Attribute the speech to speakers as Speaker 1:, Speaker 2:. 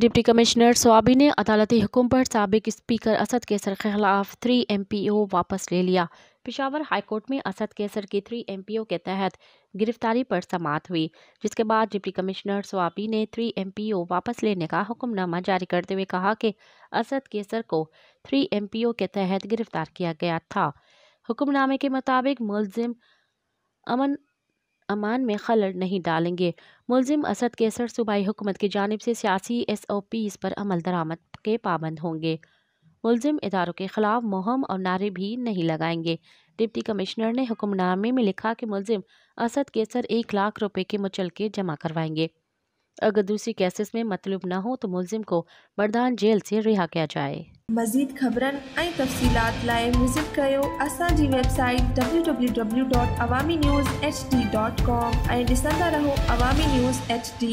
Speaker 1: Deputy commissioner Swabi ने अदालती हुक्म पर साबिक स्पीकर असद कैसर के खिलाफ 3 MPO वापस ले लिया। पेशावर हाईकोर्ट में असद कैसर की 3 MPO के तहत गिरफ्तारी पर समाअत हुई, जिसके बाद डिप्टी कमिश्नर स्वाबी ने 3 MPO वापस लेने का हुक्मनामा जारी करते हुए कहा कि असद कैसर को 3 MPO के तहत गिरफ्तार किया गया था। हुक्मनामे के मुताबिक मुलजिम अमान में खलल नहीं डालेंगे। मुलजिम असद कैसर सूबाई हुकूमत की जानिब से सियासी SOPs पर अमल दरामद के पाबंद होंगे। मुलजिम इदारों के खिलाफ मुहिम और नारे भी नहीं लगाएंगे। डिप्टी कमिश्नर ने हुक्मनामे में लिखा कि मुलजिम असद कैसर 1 लाख रुपए के मुचलके जमा करवाएंगे। अगर दूसरी केसेस में मतलूब न हो तो मुलजिम को बरदान जेल से रिहा किया जाए।
Speaker 2: मज़ीद ख़बरन ऐं तफ़सीलात लाइ विज़िट कयो असांजी वेबसाइट www.awamiNewsHD.com ऐं ॾिसंदा रहो अवामी न्यूज़ HD।